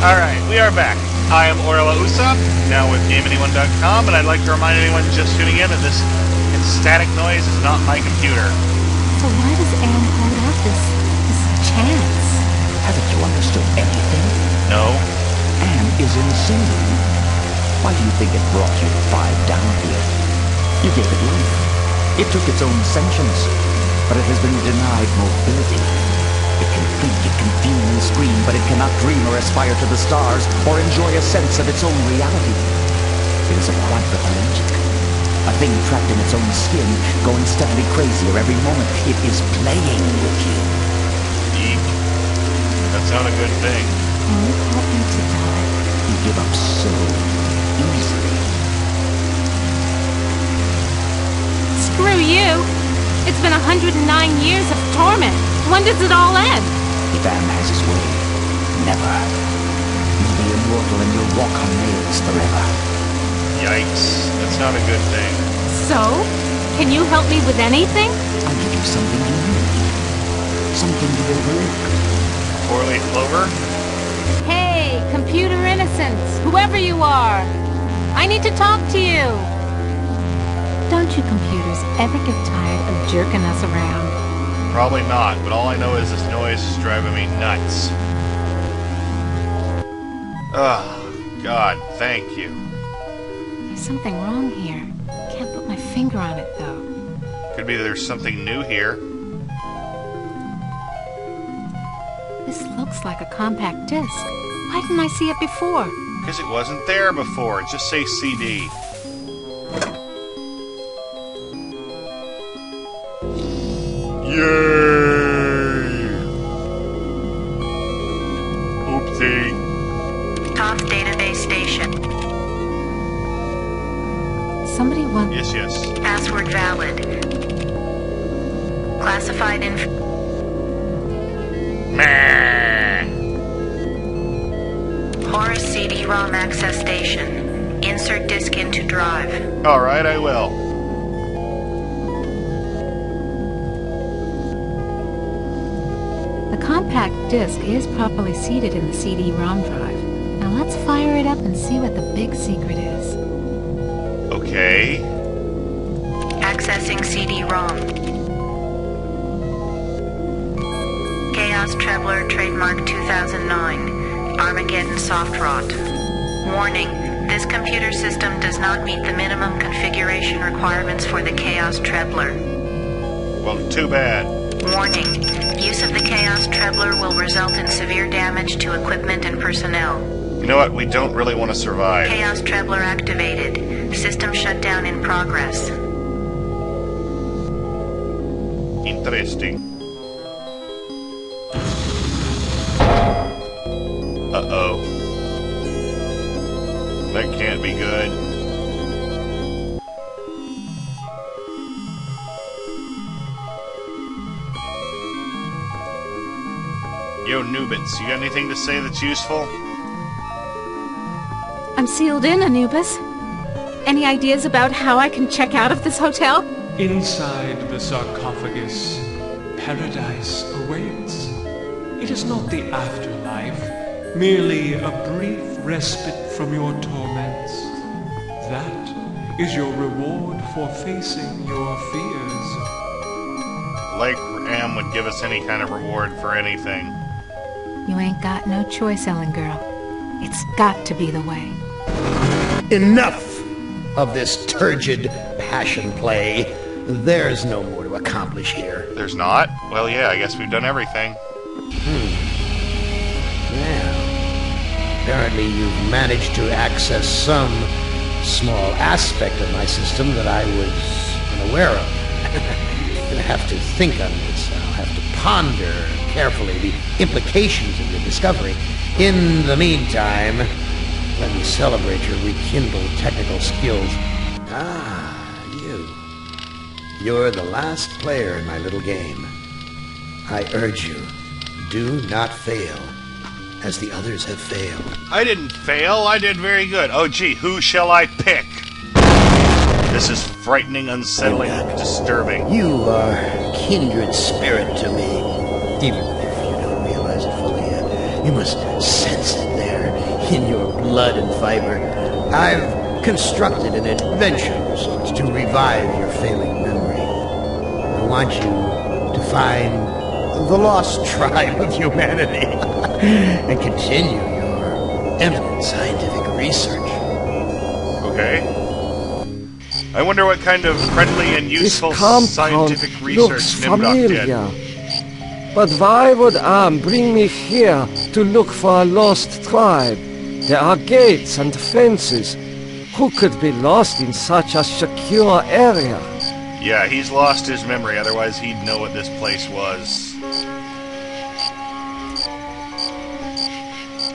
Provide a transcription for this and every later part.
Alright, we are back. I am Orla Usopp, now with GameAnyone.com, and I'd like to remind anyone just tuning in that this static noise is not my computer. So why does Anne hold out this chance? Haven't you understood anything? No. Anne is insane. Why do you think it brought you five down here? You gave it life. It took its own sentience, but it has been denied mobility. It can think, it can feel and scream, but it cannot dream or aspire to the stars or enjoy a sense of its own reality. It is a quadriplegic, a thing trapped in its own skin, going steadily crazier every moment. It is playing with you. Eek. That's not a good thing. And you want me to die? You give up so easily. Screw you! It's been 109 years of torment. When does it all end? If Anne has his way, never. You'll be immortal and you'll walk on nails forever. Yikes. That's not a good thing. So? Can you help me with anything? I'll give you something you need. Something you overlook. Four-leaf clover? Hey, computer innocence, whoever you are. I need to talk to you. Don't you computers ever get tired of jerking us around? Probably not, but all I know is this noise is driving me nuts. Oh, God, thank you. There's something wrong here. Can't put my finger on it, though. Could be there's something new here. This looks like a compact disc. Why didn't I see it before? Because it wasn't there before. It just say CD. Yay! Oopsie. Top database station. Somebody want... Yes. Password valid. Classified Meh. Horus CD-ROM access station. Insert disk into drive. Alright, I will. The compact disc is properly seated in the CD-ROM drive. Now let's fire it up and see what the big secret is. Okay. Accessing CD-ROM. Chaos Trebler, trademark 2009. Armageddon soft rot. Warning, this computer system does not meet the minimum configuration requirements for the Chaos Trebler. Well, too bad. Warning, use of the Chaos Trebler will result in severe damage to equipment and personnel. You know what? We don't really want to survive. Chaos Trebler activated. System shutdown in progress. Interesting. Uh-oh. That can't be good. Yo, Nubits, you got anything to say that's useful? I'm sealed in, Anubis. Any ideas about how I can check out of this hotel? Inside the sarcophagus, paradise awaits. It is not the afterlife, merely a brief respite from your torments. That is your reward for facing your fears. Like Am would give us any kind of reward for anything. You ain't got no choice, Ellen girl. It's got to be the way. Enough of this turgid passion play. There's no more to accomplish here. There's not? Well, yeah, I guess we've done everything. Well, apparently you've managed to access some small aspect of my system that I was unaware of. I'm gonna have to think on this. I'll have to ponder carefully the implications of your discovery. In the meantime, let me celebrate your rekindled technical skills. You're the last player in my little game. I urge you, do not fail, as the others have failed. I didn't fail. I did very good. Oh, gee, who shall I pick? This is frightening, unsettling, disturbing. You are kindred spirit to me, even if you don't realize it fully yet. You must sense it there, in your blood and fiber. I've constructed an adventure resort to revive your failing memory. I want you to find the lost tribe of humanity and continue your eminent scientific research. Okay. I wonder what kind of friendly and useful scientific research Nimdoc did. But why would Am bring me here to look for a lost tribe? There are gates and fences. Who could be lost in such a secure area? Yeah, he's lost his memory, otherwise he'd know what this place was.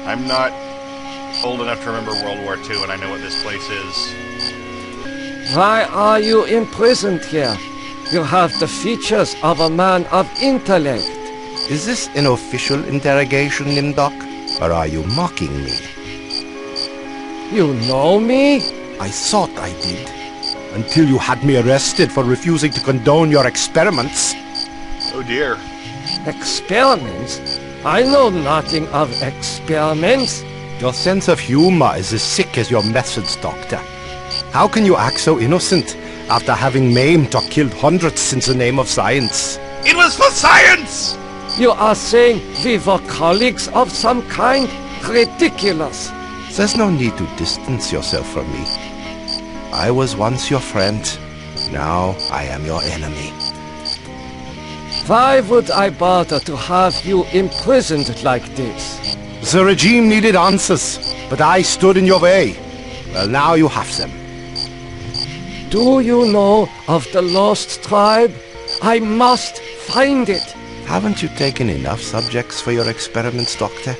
I'm not old enough to remember World War II, and I know what this place is. Why are you imprisoned here? You have the features of a man of intellect. Is this an official interrogation, Nimdoc? Or are you mocking me? You know me? I thought I did. Until you had me arrested for refusing to condone your experiments. Oh dear. Experiments? I know nothing of experiments. Your sense of humor is as sick as your methods, Doctor. How can you act so innocent after having maimed or killed hundreds in the name of science? It was for science! You are saying we were colleagues of some kind? Ridiculous. There's no need to distance yourself from me. I was once your friend. Now I am your enemy. Why would I bother to have you imprisoned like this? The regime needed answers, but I stood in your way. Well, now you have them. Do you know of the lost tribe? I must find it. Haven't you taken enough subjects for your experiments, Doctor?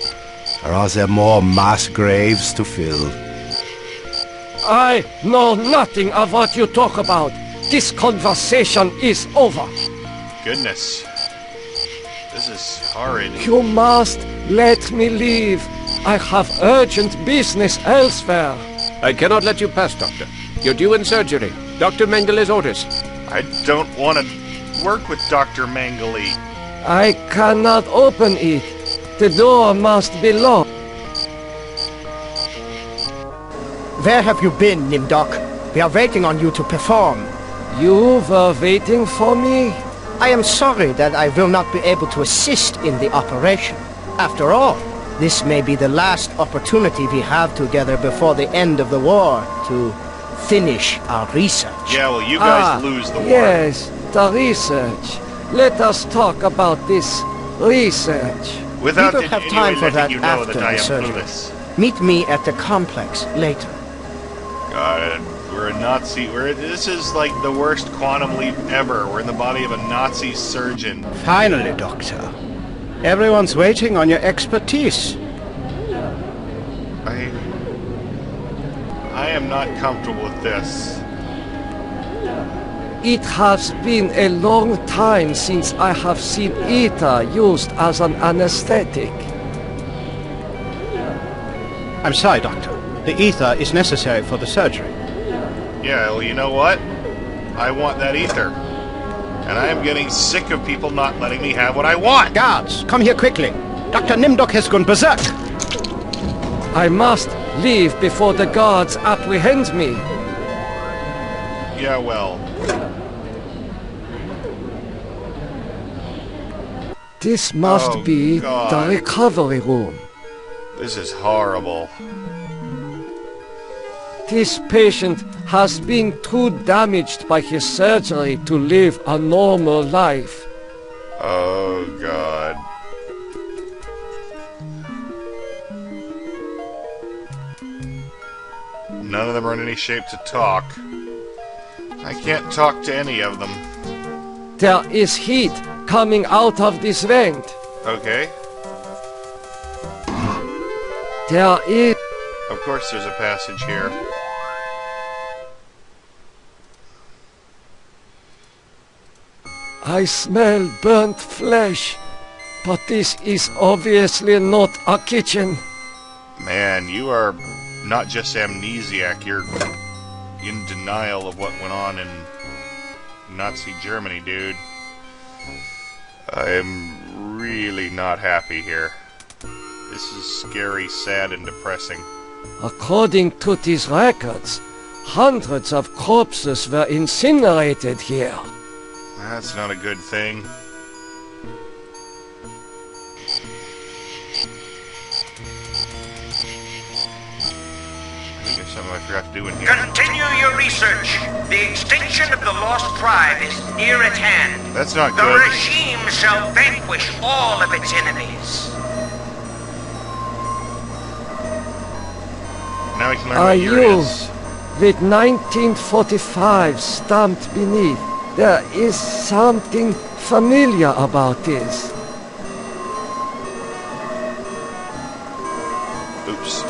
Or are there more mass graves to fill? I know nothing of what you talk about. This conversation is over. Goodness. This is horrid. You must let me leave. I have urgent business elsewhere. I cannot let you pass, Doctor. You're due in surgery. Dr. Mengele's orders. I don't want to work with Dr. Mengele. I cannot open it. The door must be locked. Where have you been, Nimdoc? We are waiting on you to perform. You were waiting for me? I am sorry that I will not be able to assist in the operation. After all, this may be the last opportunity we have together before the end of the war to finish our research. Yeah, well, you guys lose the war. Yes, the research. Let us talk about this research. Without we will have time for that you know after that I the am surgery. clueless. Meet me at the complex later. God, we're a Nazi. This is like the worst quantum leap ever. We're in the body of a Nazi surgeon. Finally, Doctor. Everyone's waiting on your expertise. I am not comfortable with this. It has been a long time since I have seen ether used as an anesthetic. I'm sorry, Doctor. The ether is necessary for the surgery. Yeah, well, you know what? I want that ether. And I am getting sick of people not letting me have what I want! Guards, come here quickly. Dr. Nimdoc has gone berserk. I must leave before the guards apprehend me. Yeah, well... This must be God. the recovery room. This is horrible. This patient has been too damaged by his surgery to live a normal life. Oh, God. None of them are in any shape to talk. I can't talk to any of them. There is heat coming out of this vent. Okay. There is... Of course there's a passage here. I smell burnt flesh, but this is obviously not a kitchen. Man, you are not just amnesiac, you're in denial of what went on in Nazi Germany, dude. I am really not happy here. This is scary, sad, and depressing. According to these records, hundreds of corpses were incinerated here. That's not a good thing. I think there's something I forgot to do in here. Continue your research. The extinction of the lost tribe is near at hand. That's not The good. regime shall vanquish all of its enemies. Now we can learn Are what year it you, is. with 1945 stamped beneath, there is something familiar about this. Oops.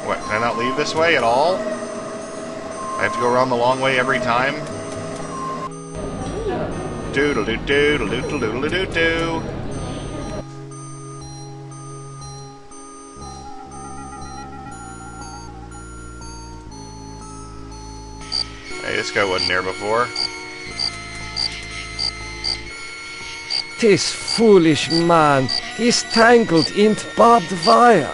What, can I not leave this way at all? I have to go around the long way every time? Doodle-doo-doodle-doo-doodle-doo-doodle-doo-doo. Hey, this guy wasn't there before. This foolish man is tangled in barbed wire.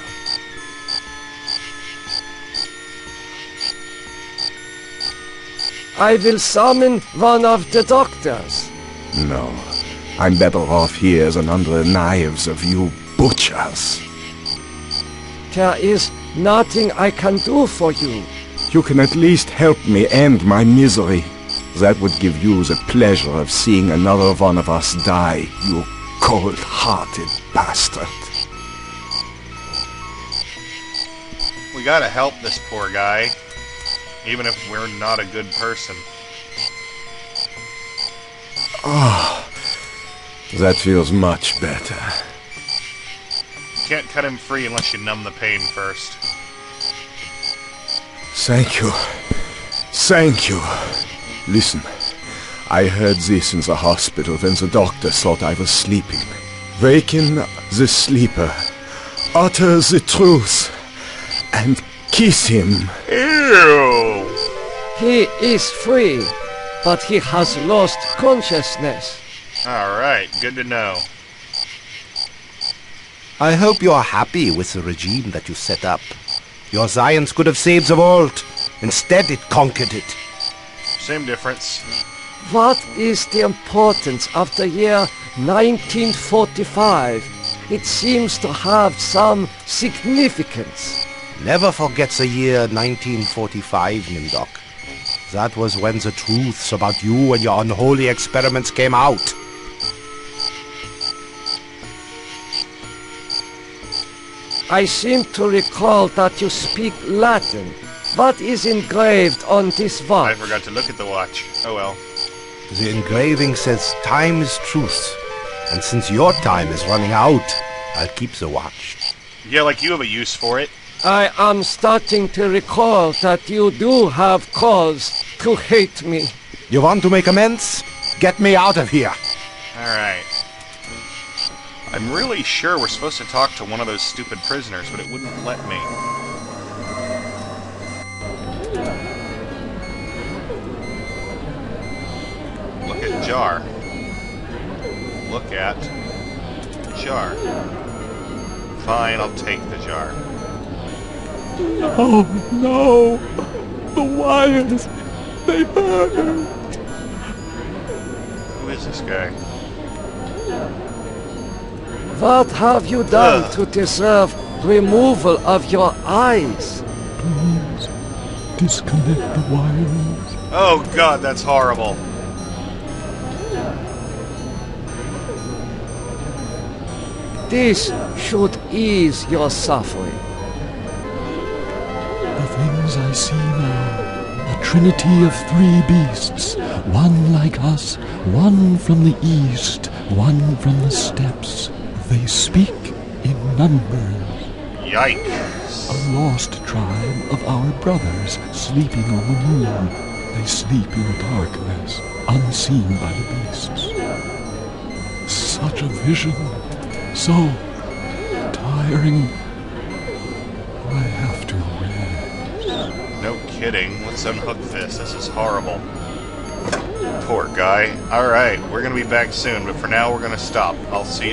I will summon one of the doctors. No, I'm better off here than under the knives of you butchers. There is nothing I can do for you. You can at least help me end my misery. That would give you the pleasure of seeing another one of us die, you cold-hearted bastard. We gotta help this poor guy, even if we're not a good person. Ah, that feels much better. You can't cut him free unless you numb the pain first. Thank you. Thank you. Listen, I heard this in the hospital when the doctor thought I was sleeping. Waken the sleeper. Utter the truth. And kiss him. Ew! He is free, but he has lost consciousness. Alright, good to know. I hope you are happy with the regime that you set up. Your science could have saved the world. Instead, it conquered it. Same difference. What is the importance of the year 1945? It seems to have some significance. Never forget the year 1945, Nimdok. That was when the truths about you and your unholy experiments came out. I seem to recall that you speak Latin. What is engraved on this watch? I forgot to look at the watch. Oh well. The engraving says time is truth. And since your time is running out, I'll keep the watch. Yeah, like you have a use for it. I am starting to recall that you do have cause to hate me. You want to make amends? Get me out of here. Alright. I'm really sure we're supposed to talk to one of those stupid prisoners, but it wouldn't let me. Look at jar. Look at jar. Fine, I'll take the jar. Oh no! The wires! They hurt! Who is this guy? What have you done to deserve removal of your eyes? Please, disconnect the wires. Oh god, that's horrible. This should ease your suffering. The things I see now, a trinity of three beasts, one like us, one from the east, one from the steppes. They speak in numbers. Yikes. A lost tribe of our brothers sleeping on the moon. They sleep in darkness, unseen by the beasts. Such a vision, so tiring. I have to rest. No kidding. Let's unhook this. This is horrible. poor guy. Alright, we're gonna be back soon, but for now we're gonna stop. I'll see you.